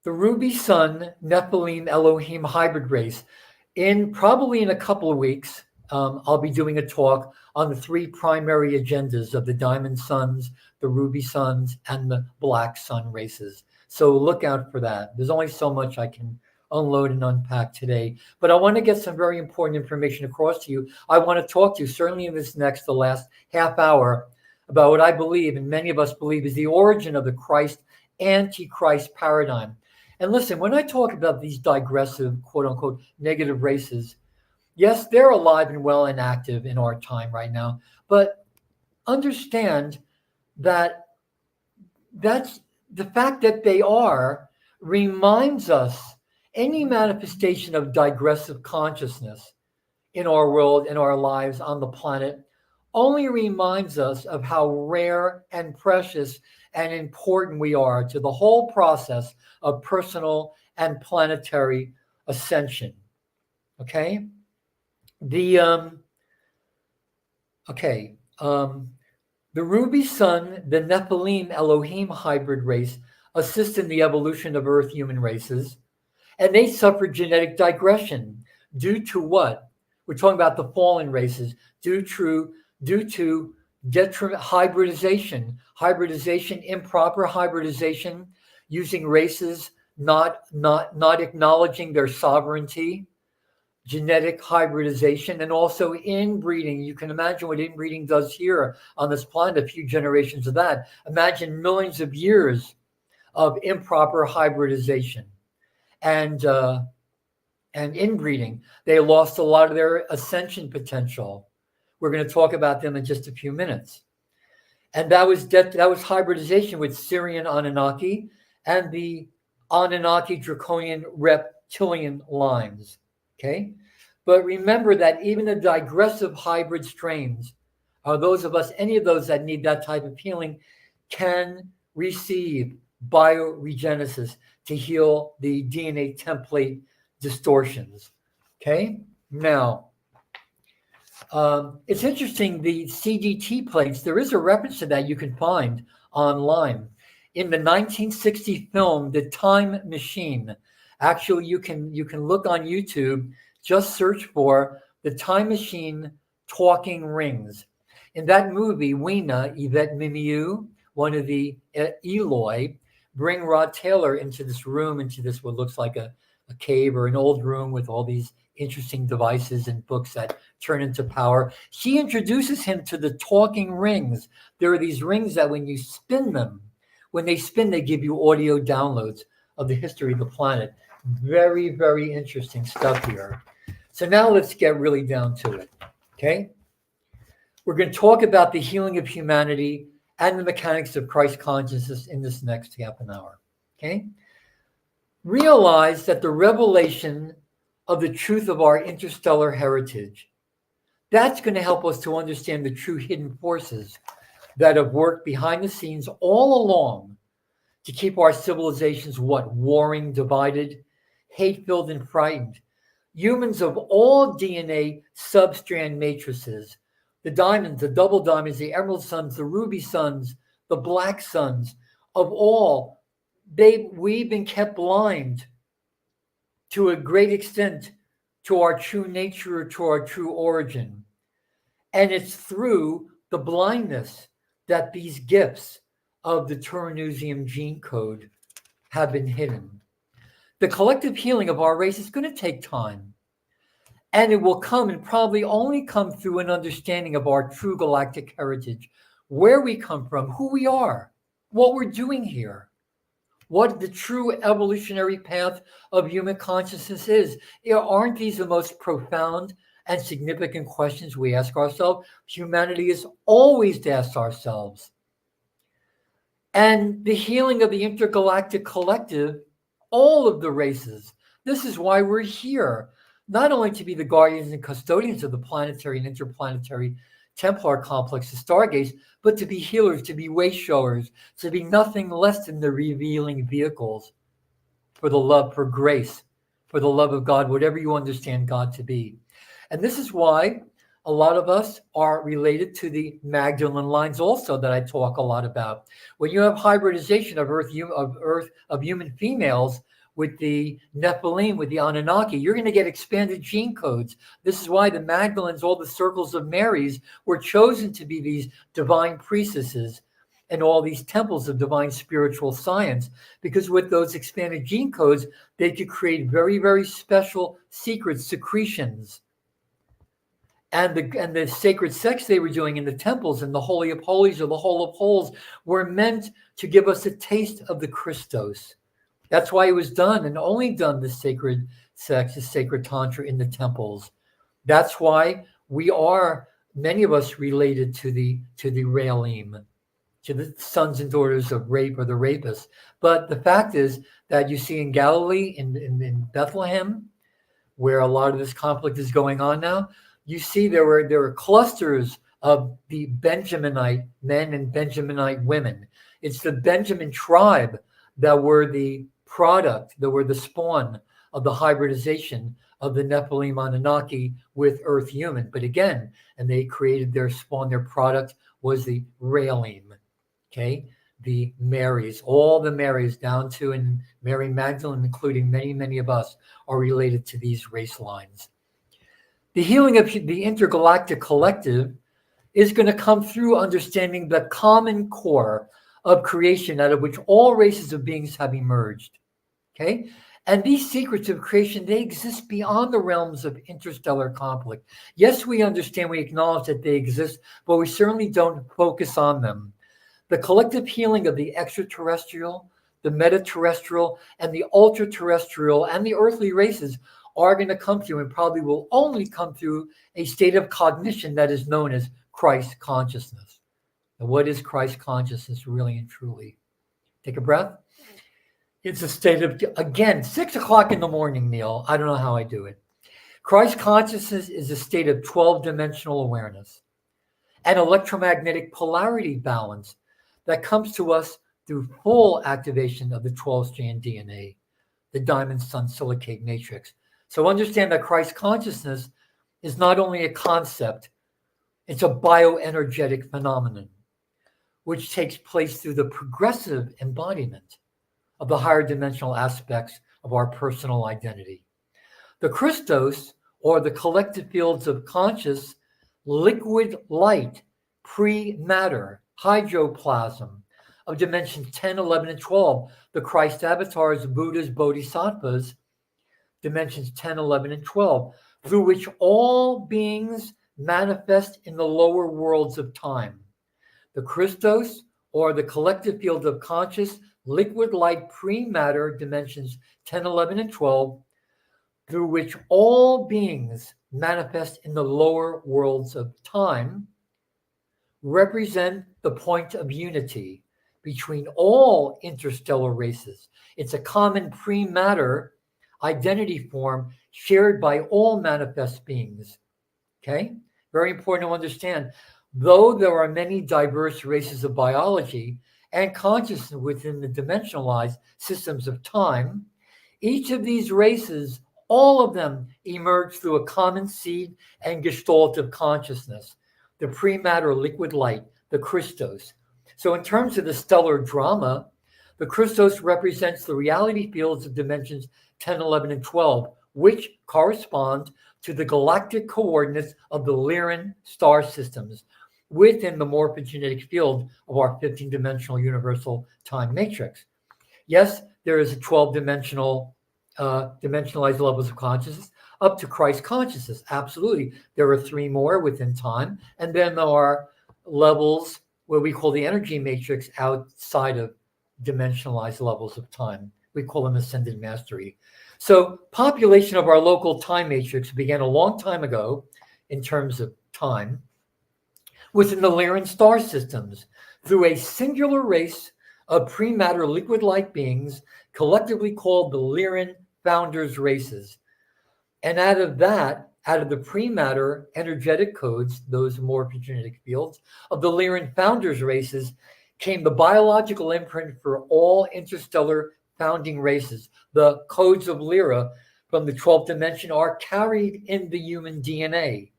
the Ruby Sun Nephilim Elohim hybrid race. Probably in a couple of weeks, I'll be doing a talk on the three primary agendas of the Diamond Suns, the Ruby Suns, and the Black Sun races. So look out for that. There's only so much I can unload and unpack today, but I want to get some very important information across to you. I want to talk to you, certainly in the last half hour, about what I believe, and many of us believe, is the origin of the Christ Antichrist paradigm. And listen, when I talk about these digressive, quote unquote, negative races, yes, they're alive and well and active in our time right now, but understand that that's the fact that they are reminds us any manifestation of digressive consciousness in our world, in our lives on the planet, only reminds us of how rare and precious and important we are to the whole process of personal and planetary ascension. Okay? The Ruby Sun, the Nephilim Elohim hybrid race, assist in the evolution of Earth human races, and they suffer genetic digression due to what? We're talking about the fallen races, due to hybridization, improper hybridization, using races not acknowledging their sovereignty, genetic hybridization, and also inbreeding. You can imagine what inbreeding does here on this planet, a few generations of that. Imagine millions of years of improper hybridization and inbreeding. They lost a lot of their ascension potential. We're going to talk about them in just a few minutes. And that was hybridization with Syrian Anunnaki and the Anunnaki draconian reptilian lines. Okay? But remember that even the digressive hybrid strains, those of us, any of those that need that type of healing, can receive bioregenesis to heal the DNA template distortions. Okay? Now, it's interesting, the CDT plates, there is a reference to that you can find online. In the 1960 film, The Time Machine, actually you can look on YouTube, just search for The Time Machine Talking Rings. In that movie, Weena, Yvette Mimieux, one of the Eloi, bring Rod Taylor into this room, into this what looks like a cave or an old room with all these interesting devices and books that turn into power. She introduces him to the talking rings. There are these rings that when you spin them, when they spin, they give you audio downloads of the history of the planet. Very, very interesting stuff here. So now let's get really down to it, okay? We're going to talk about the healing of humanity and the mechanics of Christ consciousness in this next half an hour, okay? Realize that the revelation of the truth of our interstellar heritage, that's going to help us to understand the true hidden forces that have worked behind the scenes all along to keep our civilizations warring, divided, hate-filled, and frightened. Humans of all DNA substrand matrices, the diamonds, the double diamonds, the emerald suns, the ruby suns, the black suns, of all, we've been kept blind to a great extent to our true nature, to our true origin. And it's through the blindness that these gifts of the Turanusium gene code have been hidden. The collective healing of our race is going to take time. And it will come, and probably only come, through an understanding of our true galactic heritage, where we come from, who we are, what we're doing here, what the true evolutionary path of human consciousness is. Aren't these the most profound and significant questions we ask ourselves? Humanity is always asked ourselves. And the healing of the intergalactic collective, all of the races. This is why we're here, not only to be the guardians and custodians of the planetary and interplanetary Templar complex, the Stargates, but to be healers, to be way showers, to be nothing less than the revealing vehicles for the love, for grace, for the love of God, whatever you understand God to be. And this is why a lot of us are related to the Magdalene lines also that I talk a lot about. When you have hybridization of human females with the Nephilim, with the Anunnaki, you're going to get expanded gene codes. This is why the Magdalenes, all the circles of Marys, were chosen to be these divine priestesses and all these temples of divine spiritual science, because with those expanded gene codes, they could create very, very special secret secretions. And the sacred sex they were doing in the temples and the Holy of Holies or the Hole of Holes were meant to give us a taste of the Christos. That's why it was done, and only done, the sacred sex, the sacred tantra in the temples. That's why we are, many of us, related to the Realim, to the sons and daughters of rape or the rapists. But the fact is that you see in Galilee, in Bethlehem, where a lot of this conflict is going on now, you see there were clusters of the Benjaminite men and Benjaminite women. It's the Benjamin tribe that were the product, that were the spawn of the hybridization of the Nephilim Anunnaki with Earth human. But again, and they created their spawn, their product was the Realim, okay? The Marys, all the Marys down to, and Mary Magdalene, including many, many of us, are related to these race lines. The healing of the intergalactic collective is going to come through understanding the common core of creation out of which all races of beings have emerged. Okay? And these secrets of creation, they exist beyond the realms of interstellar conflict. Yes, we understand, we acknowledge that they exist, but we certainly don't focus on them. The collective healing of the extraterrestrial, the metaterrestrial, and the ultra-terrestrial, and the earthly races are going to come through, and probably will only come through, a state of cognition that is known as Christ consciousness. And what is Christ consciousness really and truly? Take a breath. It's a state of, again, 6 o'clock in the morning, Neil. I don't know how I do it. Christ consciousness is a state of 12-dimensional awareness and electromagnetic polarity balance that comes to us through full activation of the 12-strand DNA, the diamond sun silicate matrix. So understand that Christ consciousness is not only a concept, it's a bioenergetic phenomenon, which takes place through the progressive embodiment of the higher dimensional aspects of our personal identity. The Christos, or the collective fields of conscious liquid light, pre-matter, hydroplasm of dimensions 10, 11, and 12, the Christ avatars, Buddhas, Bodhisattvas, dimensions 10, 11, and 12, through which all beings manifest in the lower worlds of time. The Christos, or the collective field of conscious liquid light pre-matter, dimensions 10, 11, and 12, through which all beings manifest in the lower worlds of time, represent the point of unity between all interstellar races. It's a common pre-matter identity form shared by all manifest beings. Okay? Very important to understand. Though there are many diverse races of biology and consciousness within the dimensionalized systems of time, each of these races, all of them, emerge through a common seed and gestalt of consciousness, the pre-matter liquid light, the Christos. So in terms of the stellar drama, the Christos represents the reality fields of dimensions 10, 11, and 12, which correspond to the galactic coordinates of the Lyran star systems within the morphogenetic field of our 15-dimensional universal time matrix. Yes, there is a 12-dimensional dimensionalized levels of consciousness up to Christ consciousness. Absolutely. There are 3 more within time. And then there are levels where we call the energy matrix outside of dimensionalized levels of time. We call them ascended mastery. So population of our local time matrix began a long time ago in terms of time within the Lyran star systems through a singular race of pre-matter liquid light beings collectively called the Lyran founders races. And out of the pre-matter energetic codes, those morphogenetic fields of the Lyran founders races, came the biological imprint for all interstellar founding races. The codes of Lyra from the 12th dimension are carried in the human DNA.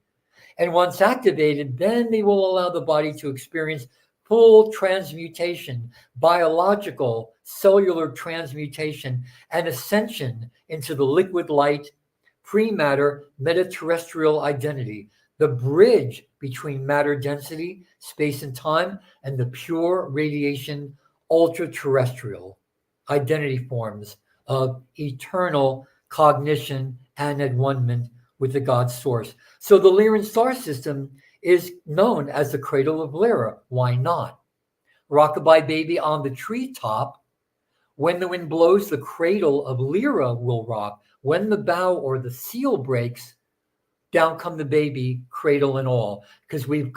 And once activated, then they will allow the body to experience full transmutation, biological, cellular transmutation, and ascension into the liquid light, pre-matter, meta-terrestrial identity, the bridge between matter density, space and time, and the pure radiation ultra-terrestrial identity forms of eternal cognition and at-one-ment with the God source. So the Lyran star system is known as the cradle of Lyra. Why not? Rockabye baby on the treetop. When the wind blows, the cradle of Lyra will rock. When the bough or the seal breaks, down come the baby, cradle and all. Because we've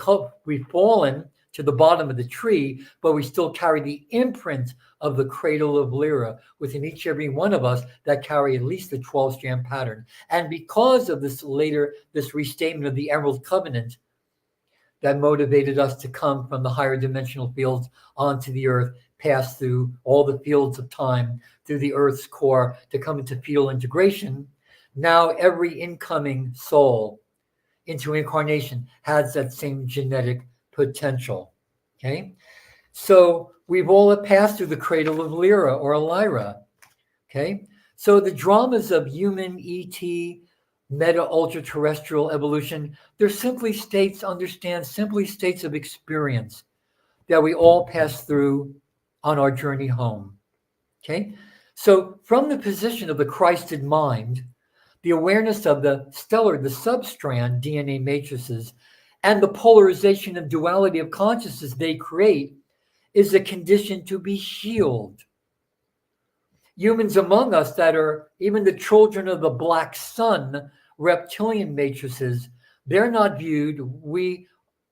fallen to the bottom of the tree, but we still carry the imprint of the cradle of Lyra within each every one of us that carry at least the 12-strand pattern. And because of this restatement of the Emerald Covenant that motivated us to come from the higher dimensional fields onto the earth, pass through all the fields of time, through the earth's core to come into fetal integration, now every incoming soul into incarnation has that same genetic potential. Okay, so we've all passed through the cradle of Lyra or Lyra. Okay, so the dramas of human ET, meta ultra terrestrial evolution, they're simply states of experience that we all pass through on our journey home. Okay, so from the position of the Christed mind, the awareness of the stellar, the substrand DNA matrices, and the polarization and duality of consciousness they create is a condition to be healed. Humans among us that are even the children of the black sun, reptilian matrices, they're not viewed, we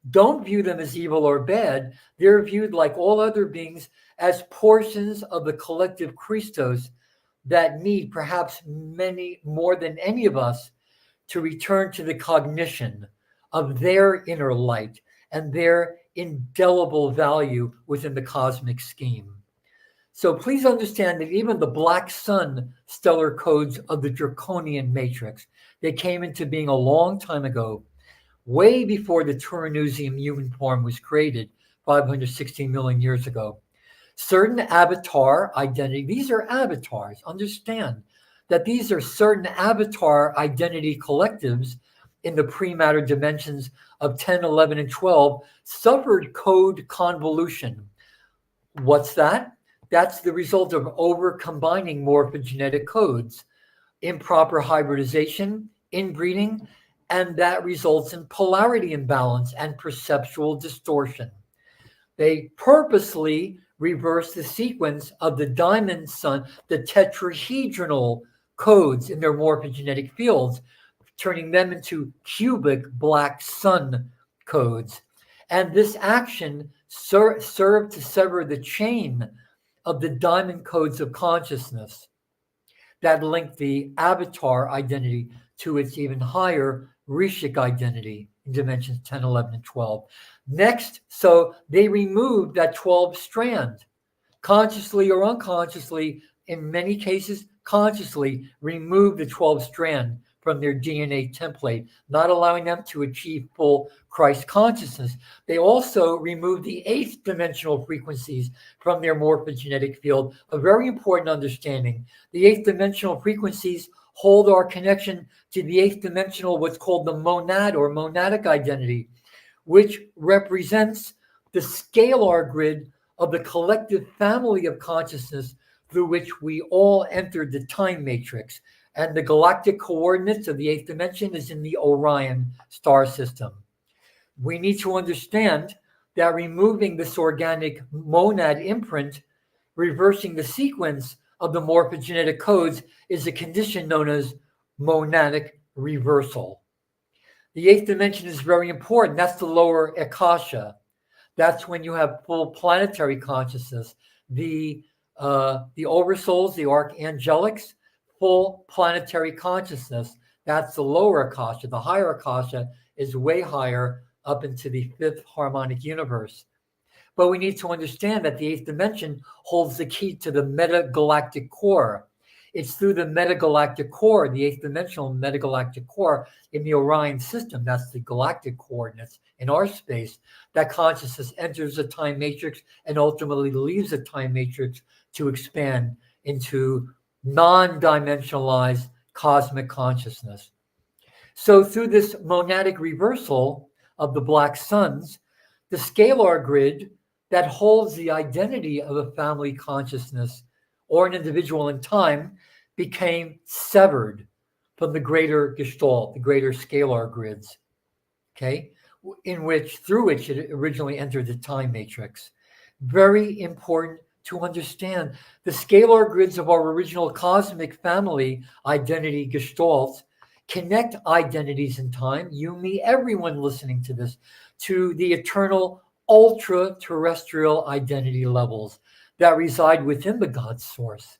don't view them as evil or bad. They're viewed like all other beings as portions of the collective Christos that need perhaps many more than any of us to return to the cognition of their inner light and their indelible value within the cosmic scheme. So please understand that even the black sun stellar codes of the draconian matrix, they came into being a long time ago, way before the Turanusium human form was created 560 million years ago. Certain avatar identity, these are avatars. Understand that these are certain avatar identity collectives in the pre-matter dimensions of 10, 11, and 12 suffered code convolution. What's that? That's the result of over-combining morphogenetic codes, improper hybridization, inbreeding, and that results in polarity imbalance and perceptual distortion. They purposely reverse the sequence of the diamond sun, the tetrahedral codes in their morphogenetic fields, turning them into cubic black sun codes. And this action served to sever the chain of the diamond codes of consciousness that link the avatar identity to its even higher Rishik identity in dimensions 10, 11, and 12. Next, so they removed that 12 strand, consciously or unconsciously, in many cases, consciously removed the 12 strand from their DNA template, not allowing them to achieve full Christ consciousness. They also removed the 8th dimensional frequencies from their morphogenetic field, a very important understanding. The 8th dimensional frequencies hold our connection to the 8th dimensional, what's called the monad or monadic identity, which represents the scalar grid of the collective family of consciousness through which we all entered the time matrix. And the galactic coordinates of the 8th dimension is in the Orion star system. We need to understand that removing this organic monad imprint, reversing the sequence of the morphogenetic codes, is a condition known as monadic reversal. The 8th dimension is very important. That's the lower Akasha. That's when you have full planetary consciousness. The oversouls, the archangelics, full planetary consciousness. That's the lower Akasha. The higher Akasha is way higher, up into the 5th harmonic universe. But we need to understand that the 8th dimension holds the key to the meta-galactic core. It's through the metagalactic core, the eighth dimensional metagalactic core in the Orion system, that's the galactic coordinates in our space, that consciousness enters the time matrix and ultimately leaves the time matrix to expand into non-dimensionalized cosmic consciousness. So through this monadic reversal of the black suns, the scalar grid that holds the identity of a family consciousness or an individual in time became severed from the greater gestalt, the greater scalar grids, okay, through which it originally entered the time matrix. Very important to understand. The scalar grids of our original cosmic family identity gestalts connect identities in time, you, me, everyone listening to this, to the eternal ultra-terrestrial identity levels that reside within the God source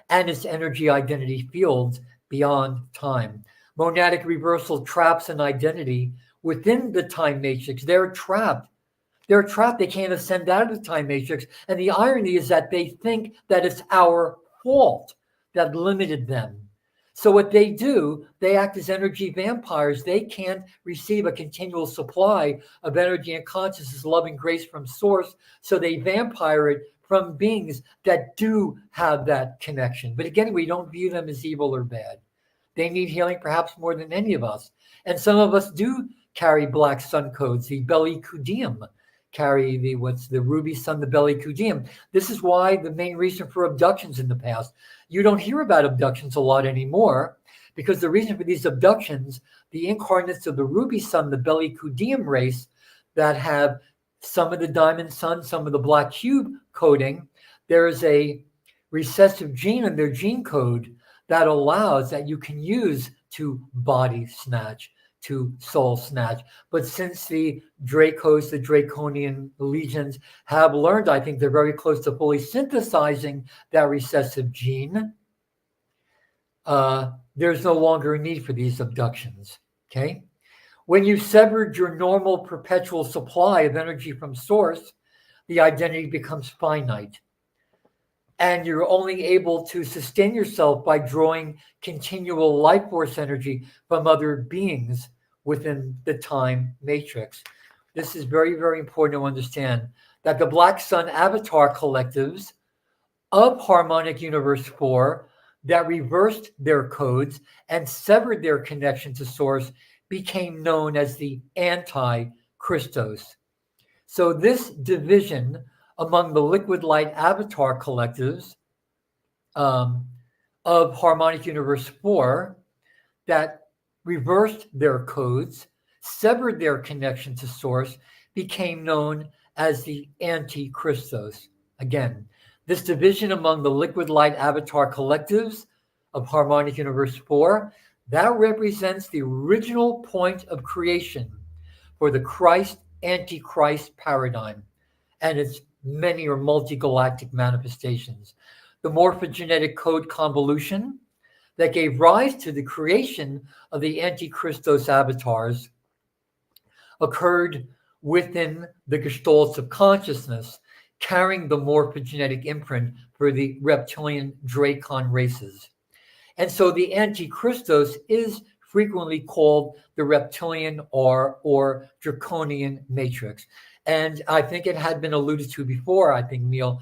and its energy identity fields beyond time. Monadic reversal traps an identity within the time matrix. They're trapped. They're trapped. They can't ascend out of the time matrix. And the irony is that they think that it's our fault that limited them. So what they do, they act as energy vampires. They can't receive a continual supply of energy and consciousness, love and grace from source. So they vampire it from beings that do have that connection. But again, we don't view them as evil or bad. They need healing perhaps more than any of us. And some of us do carry black sun codes, the belly kudium, carry the ruby sun, the belly kudium. This is why the main reason for abductions in the past. You don't hear about abductions a lot anymore because the reason for these abductions, the incarnates of the ruby sun, the belly kudium race that have some of the diamond sun, some of the black cube coding, there is a recessive gene in their gene code that allows that you can use to body snatch, to soul snatch. But since the Dracos, the Draconian legions have learned, I think they're very close to fully synthesizing that recessive gene, there's no longer a need for these abductions, okay? When you've severed your normal perpetual supply of energy from source, the identity becomes finite. And you're only able to sustain yourself by drawing continual life force energy from other beings within the time matrix. This is very, very important to understand that the Black Sun Avatar collectives of Harmonic Universe 4 that reversed their codes and severed their connection to source became known as the Anti-Christos. So this division among the liquid light avatar collectives of Harmonic Universe 4 that reversed their codes, severed their connection to source, became known as the Anti-Christos. Again, this division among the liquid light avatar collectives of Harmonic Universe 4, that represents the original point of creation for the Christ Antichrist paradigm and its many or multi-galactic manifestations. The morphogenetic code convolution that gave rise to the creation of the Antichristos avatars occurred within the gestalts of consciousness, carrying the morphogenetic imprint for the reptilian Dracon races. And so the Antichristos is frequently called the reptilian or draconian matrix. And I think it had been alluded to before, I think Neil,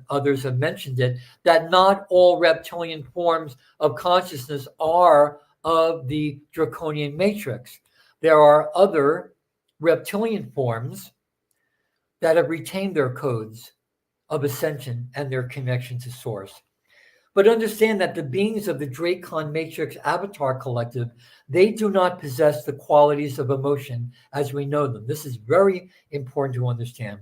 others have mentioned it, that not all reptilian forms of consciousness are of the draconian matrix. There are other reptilian forms that have retained their codes of ascension and their connection to source. But understand that the beings of the Dracon Matrix Avatar Collective, they do not possess the qualities of emotion as we know them. This is very important to understand.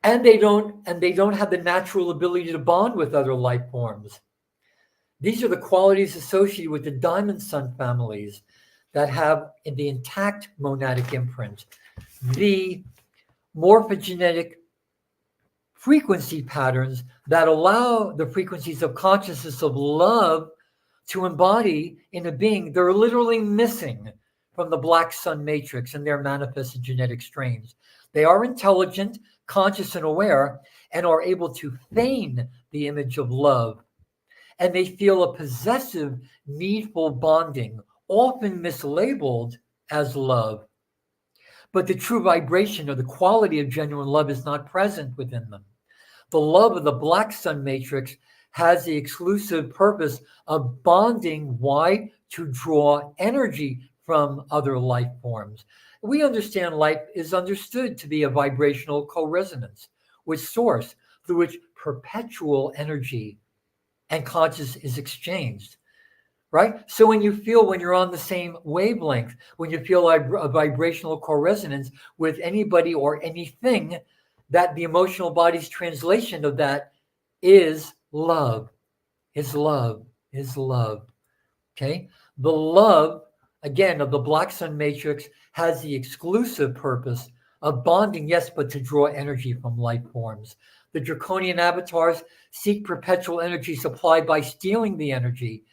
And they don't have the natural ability to bond with other life forms. These are the qualities associated with the Diamond Sun families that have the intact monadic imprint, the morphogenetic frequency patterns that allow the frequencies of consciousness of love to embody in a being they're literally missing from the Black Sun matrix and their manifested genetic strains. They are intelligent, conscious, and aware, and are able to feign the image of love and they feel a possessive, needful bonding, often mislabeled as love. But the true vibration or the quality of genuine love is not present within them. The love of the Black Sun matrix has the exclusive purpose of bonding. Why? To draw energy from other life forms. We understand life is understood to be a vibrational co-resonance with source through which perpetual energy and consciousness is exchanged. Right? So when you're on the same wavelength, when you feel like a vibrational co-resonance with anybody or anything, that the emotional body's translation of that is love, is love, is love. Okay? The love, again, of the Black Sun matrix has the exclusive purpose of bonding, yes, but to draw energy from life forms. The draconian avatars seek perpetual energy supplied by stealing the energy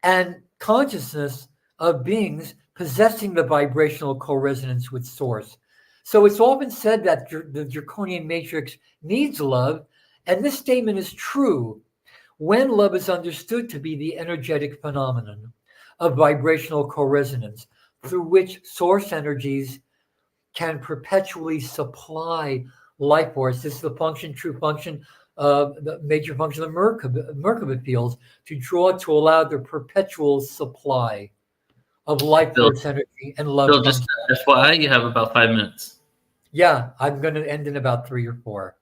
and consciousness of beings possessing the vibrational co-resonance with source. So it's often said that the draconian matrix needs love, and this statement is true when love is understood to be the energetic phenomenon of vibrational co-resonance through which source energies can perpetually supply life force. This is the function, true function, the major function of Merkaba fields, to draw, to allow the perpetual supply of life Bill, force energy and love. Bill, just FYI, you have about 5 minutes. Yeah, I'm going to end in about 3 or 4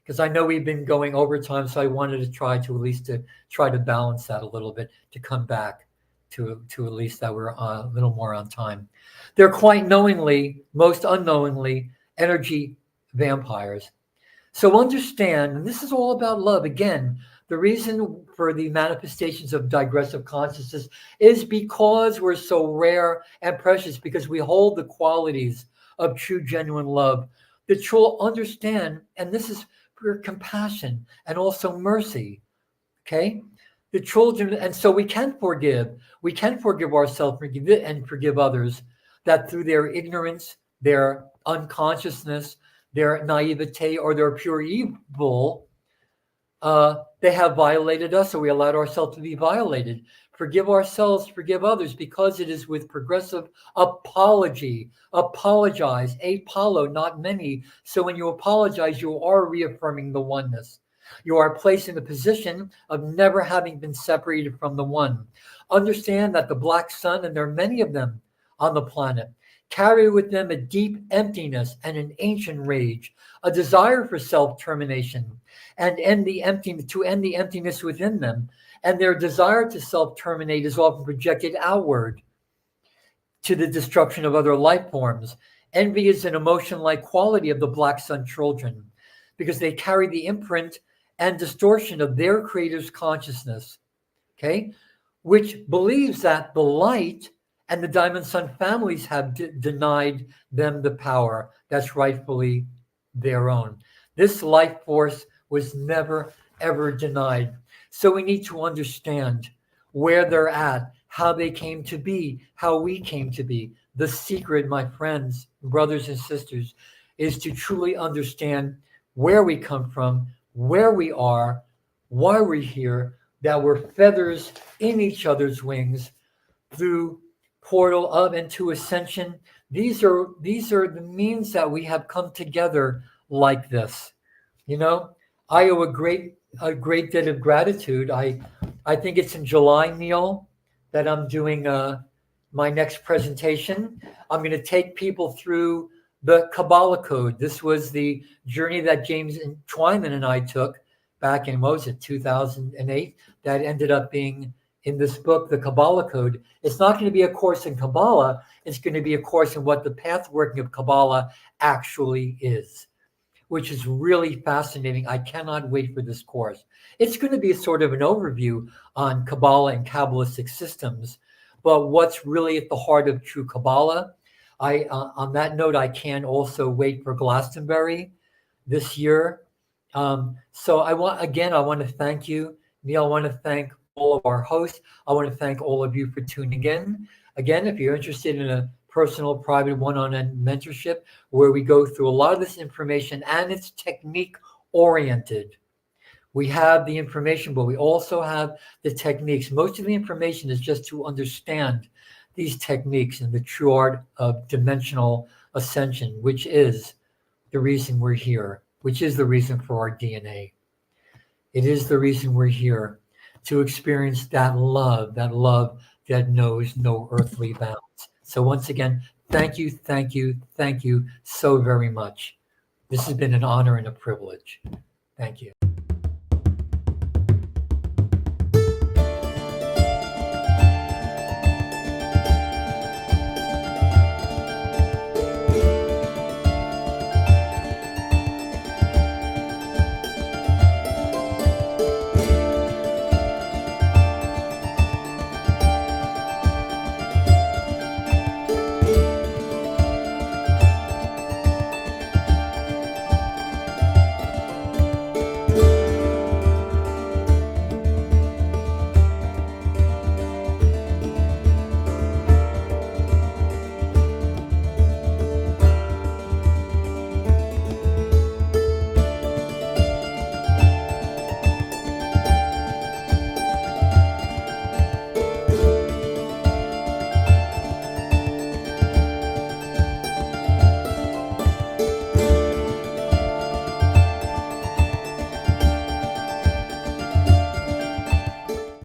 because I know we've been going overtime, so I wanted to try to balance that a little bit, to come back to at least that we're a little more on time. They're quite knowingly, most unknowingly, energy vampires. So understand, and this is all about love. Again, the reason for the manifestations of digressive consciousness is because we're so rare and precious, because we hold the qualities of true, genuine love. The true understand, and this is for compassion and also mercy. Okay? The children, and so we can forgive. We can forgive ourselves and forgive others that through their ignorance, their unconsciousness, their naivete, or their pure evil, they have violated us, or we allowed ourselves to be violated. Forgive ourselves, forgive others, because it is with progressive apology. Apologize, apollo, not many. So when you apologize, you are reaffirming the oneness. You are placed in the position of never having been separated from the one. Understand that the Black Sun, and there are many of them on the planet, carry with them a deep emptiness and an ancient rage, a desire for self-termination, and to end the emptiness within them. And their desire to self-terminate is often projected outward to the destruction of other life forms. Envy is an emotion-like quality of the Black Sun children because they carry the imprint and distortion of their creator's consciousness, okay, which believes that the light and the Diamond Sun families have denied them the power that's rightfully their own. This life force was never, ever denied. So we need to understand where they're at, how they came to be, how we came to be. The secret, my friends, brothers and sisters, is to truly understand where we come from, where we are, why we're here, that we're feathers in each other's wings through portal of and to ascension. These are the means that we have come together like this. You know, I owe a great debt of gratitude. I think it's in July, Neil, that I'm doing my next presentation. I'm going to take people through the Kabbalah Code. This was the journey that James Twyman and I took back in, 2008, that ended up being in this book, the Kabbalah Code. It's not going to be a course in Kabbalah. It's going to be a course in what the path working of Kabbalah actually is, which is really fascinating. I cannot wait for this course. It's going to be sort of an overview on Kabbalah and Kabbalistic systems, but what's really at the heart of true Kabbalah. On that note, I can also wait for Glastonbury this year. So I want to thank you, Neil. I want to thank all of our hosts. I want to thank all of you for tuning in. Again, if you're interested in a personal, private, one-on-one mentorship where we go through a lot of this information, and it's technique oriented. We have the information, but we also have the techniques. Most of the information is just to understand these techniques and the true art of dimensional ascension, which is the reason we're here, which is the reason for our DNA. It is the reason we're here, to experience that love that knows no earthly bounds. So once again, thank you so very much. This has been an honor and a privilege. Thank you.